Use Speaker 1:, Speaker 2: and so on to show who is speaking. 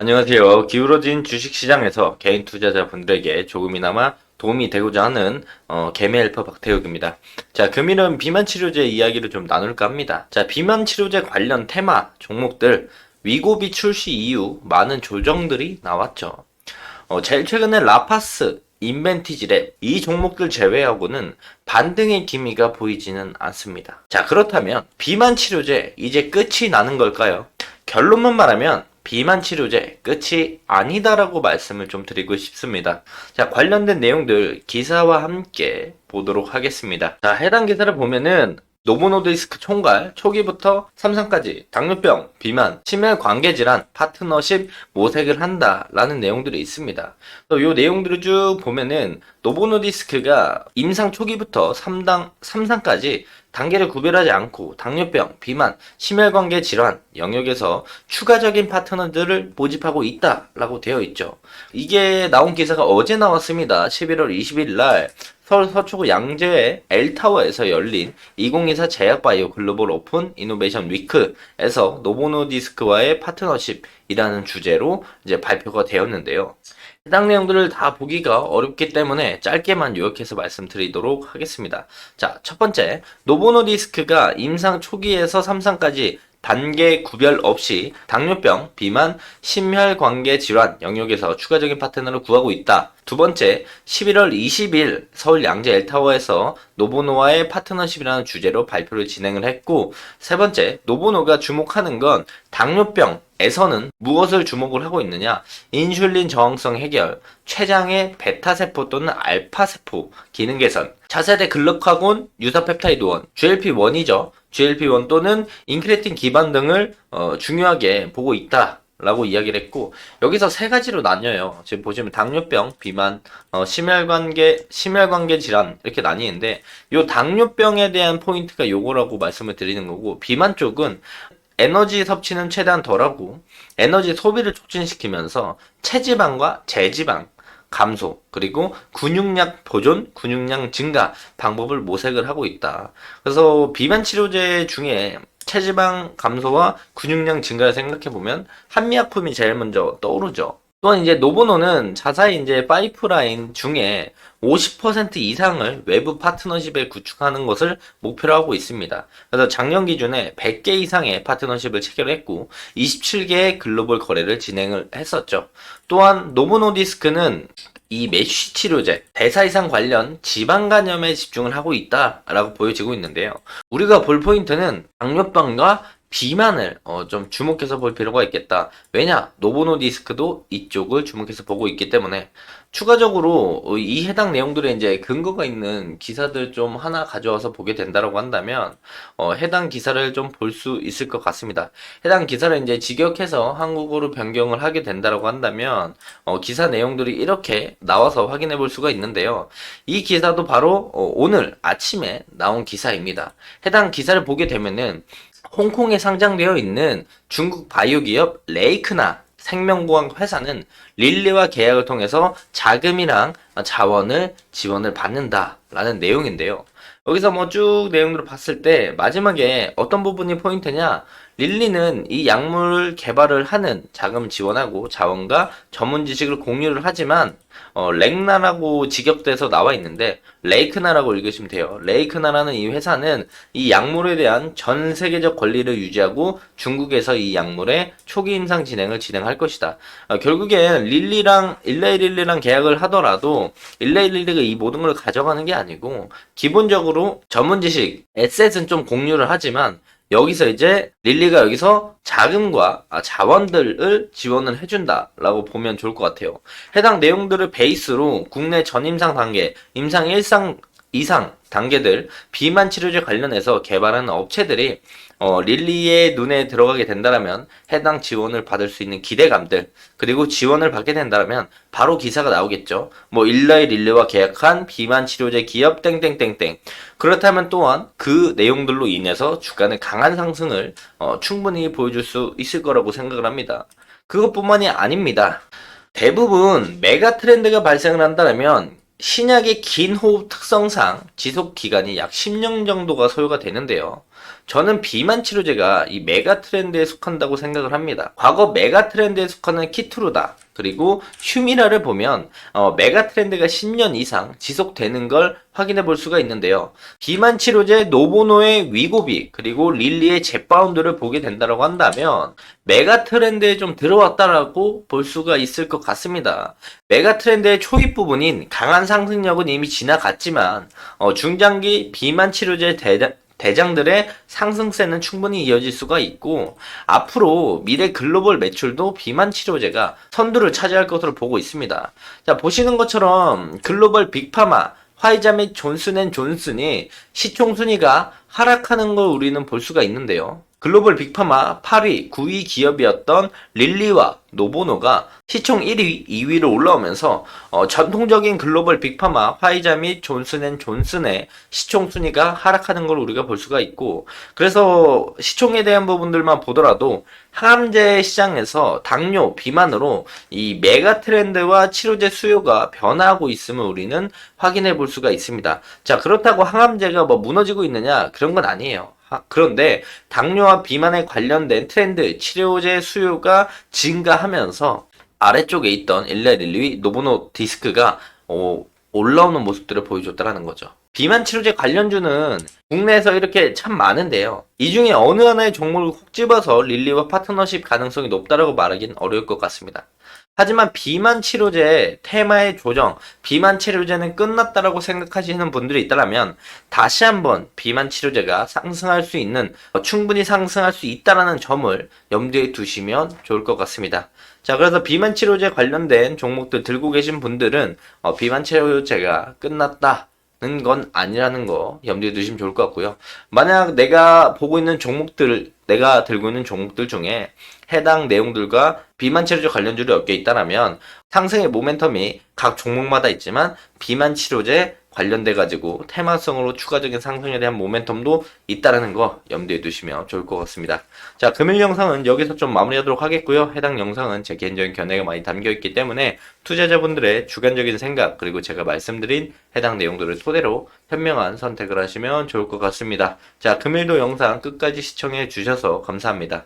Speaker 1: 안녕하세요. 기울어진 주식시장에서 개인 투자자분들에게 조금이나마 도움이 되고자 하는 개미 헬퍼 박태욱입니다. 자, 금일은 비만 치료제 이야기를 좀 나눌까 합니다. 자, 비만 치료제 관련 테마 종목들 위고비 출시 이후 많은 조정들이 나왔죠. 제일 최근에 라파스, 인벤티지랩 이 종목들 제외하고는 반등의 기미가 보이지는 않습니다. 자, 그렇다면 비만 치료제 이제 끝이 나는 걸까요? 결론만 말하면 비만 치료제 끝이 아니다라고 말씀을 좀 드리고 싶습니다. 자, 관련된 내용들 기사와 함께 보도록 하겠습니다. 자, 해당 기사를 보면은 노보노디스크 총괄 초기부터 삼상까지 당뇨병, 비만, 치매 관계질환, 파트너십 모색을 한다라는 내용들이 있습니다. 또 이 내용들을 쭉 보면은 노보노디스크가 임상 초기부터 3상까지 단계를 구별하지 않고 당뇨병, 비만, 심혈관계 질환 영역에서 추가적인 파트너들을 모집하고 있다라고 되어 있죠. 이게 나온 기사가 어제 나왔습니다. 11월 20일 날 서울 서초구 양재의 L타워에서 열린 2024 제약바이오 글로벌 오픈 이노베이션 위크에서 노보노디스크와의 파트너십이라는 주제로 이제 발표가 되었는데요. 해당 내용들을 다 보기가 어렵기 때문에 짧게만 요약해서 말씀드리도록 하겠습니다. 자, 첫 번째, 노보노디스크가 임상 초기에서 3상까지 단계 구별 없이 당뇨병, 비만, 심혈관계 질환 영역에서 추가적인 파트너를 구하고 있다. 두 번째, 11월 20일 서울 양재 L타워에서 노보노와의 파트너십이라는 주제로 발표를 진행을 했고, 세 번째, 노보노가 주목하는 건 당뇨병에서는 무엇을 주목을 하고 있느냐? 인슐린 저항성 해결, 췌장의 베타세포 또는 알파세포 기능 개선, 차세대 글루카곤 유사펩타이드원, GLP-1이죠. GLP-1 또는 인크레틴 기반 등을 중요하게 보고 있다. 라고 이야기를 했고, 여기서 세 가지로 나뉘어요. 지금 보시면 당뇨병, 비만, 심혈관계 질환 이렇게 나뉘는데, 요 당뇨병에 대한 포인트가 요거라고 말씀을 드리는 거고, 비만 쪽은 에너지 섭취는 최대한 덜하고 에너지 소비를 촉진시키면서 체지방과 제지방 감소, 그리고 근육량 보존, 근육량 증가 방법을 모색을 하고 있다. 그래서 비만 치료제 중에 체지방 감소와 근육량 증가를 생각해보면 한미약품이 제일 먼저 떠오르죠. 또한 이제 노보노는 자사의 이제 파이프라인 중에 50% 이상을 외부 파트너십에 구축하는 것을 목표로 하고 있습니다. 그래서 작년 기준에 100개 이상의 파트너십을 체결했고 27개의 글로벌 거래를 진행을 했었죠. 또한 노보노디스크는 이 메쉬 치료제, 대사 이상 관련 지방 간염에 집중을 하고 있다라고 보여지고 있는데요. 우리가 볼 포인트는 당뇨병과 비만을 좀 주목해서 볼 필요가 있겠다. 왜냐? 노보노디스크도 이쪽을 주목해서 보고 있기 때문에 추가적으로 이 해당 내용들에 이제 근거가 있는 기사들 좀 하나 가져와서 보게 된다라고 한다면 해당 기사를 좀 볼 수 있을 것 같습니다. 해당 기사를 이제 직역해서 한국어로 변경을 하게 된다라고 한다면 기사 내용들이 이렇게 나와서 확인해 볼 수가 있는데요. 이 기사도 바로 오늘 아침에 나온 기사입니다. 해당 기사를 보게 되면은 홍콩에 상장되어 있는 중국 바이오 기업 레이크나 생명보험 회사는 릴리와 계약을 통해서 자금이랑 자원을 지원을 받는다라는 내용인데요. 여기서 뭐 쭉 내용들을 봤을 때 마지막에 어떤 부분이 포인트냐? 릴리는 이 약물 개발을 하는 자금 지원하고 자원과 전문 지식을 공유를 하지만 렉나라고 직역돼서 나와 있는데 레이크나라고 읽으시면 돼요. 레이크나라는 이 회사는 이 약물에 대한 전 세계적 권리를 유지하고 중국에서 이 약물의 초기 임상 진행을 진행할 것이다. 결국엔 일레이릴리랑 계약을 하더라도 일레이릴리가 이 모든 걸 가져가는 게 아니고 기본적으로 전문 지식, 에셋은 좀 공유를 하지만 여기서 이제 릴리가 여기서 자금과 자원들을 지원을 해준다라고 보면 좋을 것 같아요. 해당 내용들을 베이스로 국내 전임상 단계, 임상 1상, 2상 단계들 비만 치료제 관련해서 개발하는 업체들이 릴리의 눈에 들어가게 된다면 해당 지원을 받을 수 있는 기대감들 그리고 지원을 받게 된다면 바로 기사가 나오겠죠. 뭐 일라이 릴리와 계약한 비만 치료제 기업 땡땡땡땡. 그렇다면 또한 그 내용들로 인해서 주가는 강한 상승을 충분히 보여줄 수 있을 거라고 생각을 합니다. 그것뿐만이 아닙니다. 대부분 메가 트렌드가 발생을 한다면 신약의 긴 호흡 특성상 지속 기간이 약 10년 정도가 소요가 되는데요. 저는 비만 치료제가 이 메가 트렌드에 속한다고 생각을 합니다. 과거 메가 트렌드에 속하는 키트루다 그리고 휴미라를 보면 메가 트렌드가 10년 이상 지속되는 걸 확인해 볼 수가 있는데요. 비만 치료제 노보노의 위고비 그리고 릴리의 젯바운드를 보게 된다고 한다면 메가 트렌드에 좀 들어왔다라고 볼 수가 있을 것 같습니다. 메가 트렌드의 초입 부분인 강한 상승력은 이미 지나갔지만 중장기 비만 치료제 대장들의 상승세는 충분히 이어질 수가 있고 앞으로 미래 글로벌 매출도 비만 치료제가 선두를 차지할 것으로 보고 있습니다. 자, 보시는 것처럼 글로벌 빅파마 화이자 및 존슨앤존슨이 시총 순위가 하락하는 걸 우리는 볼 수가 있는데요. 글로벌 빅파마 8위, 9위 기업이었던 릴리와 노보노가 시총 1위, 2위로 올라오면서 전통적인 글로벌 빅파마 화이자 및 존슨앤존슨의 시총 순위가 하락하는 걸 우리가 볼 수가 있고 그래서 시총에 대한 부분들만 보더라도 항암제 시장에서 당뇨, 비만으로 이 메가 트렌드와 치료제 수요가 변화하고 있음을 우리는 확인해 볼 수가 있습니다. 자, 그렇다고 항암제가 뭐 무너지고 있느냐? 그런 건 아니에요. 그런데 당뇨와 비만에 관련된 트렌드, 치료제 수요가 증가하면서 아래쪽에 있던 일레릴리 노보노 디스크가 올라오는 모습들을 보여줬다라는 거죠. 비만 치료제 관련주는 국내에서 이렇게 참 많은데요. 이 중에 어느 하나의 종목을 콕 집어서 릴리와 파트너십 가능성이 높다라고 말하기는 어려울 것 같습니다. 하지만 비만 치료제 테마의 조정, 비만 치료제는 끝났다라고 생각하시는 분들이 있다면 다시 한번 비만 치료제가 상승할 수 있는, 충분히 상승할 수 있다라는 점을 염두에 두시면 좋을 것 같습니다. 자, 그래서 비만 치료제 관련된 종목들 들고 계신 분들은 비만 치료제가 끝났다. 는 건 아니라는 거 염두에 두시면 좋을 것 같고요. 만약 내가 들고 있는 종목들 중에 해당 내용들과 비만 치료제 관련주를 엮여 있다면 상승의 모멘텀이 각 종목마다 있지만 비만 치료제 관련돼 가지고 테마성으로 추가적인 상승에 대한 모멘텀도 있다라는 거 염두에 두시면 좋을 것 같습니다. 자, 금일 영상은 여기서 좀 마무리하도록 하겠고요. 해당 영상은 제 개인적인 견해가 많이 담겨 있기 때문에 투자자분들의 주관적인 생각 그리고 제가 말씀드린 해당 내용들을 토대로 현명한 선택을 하시면 좋을 것 같습니다. 자, 금일도 영상 끝까지 시청해 주셔서 감사합니다.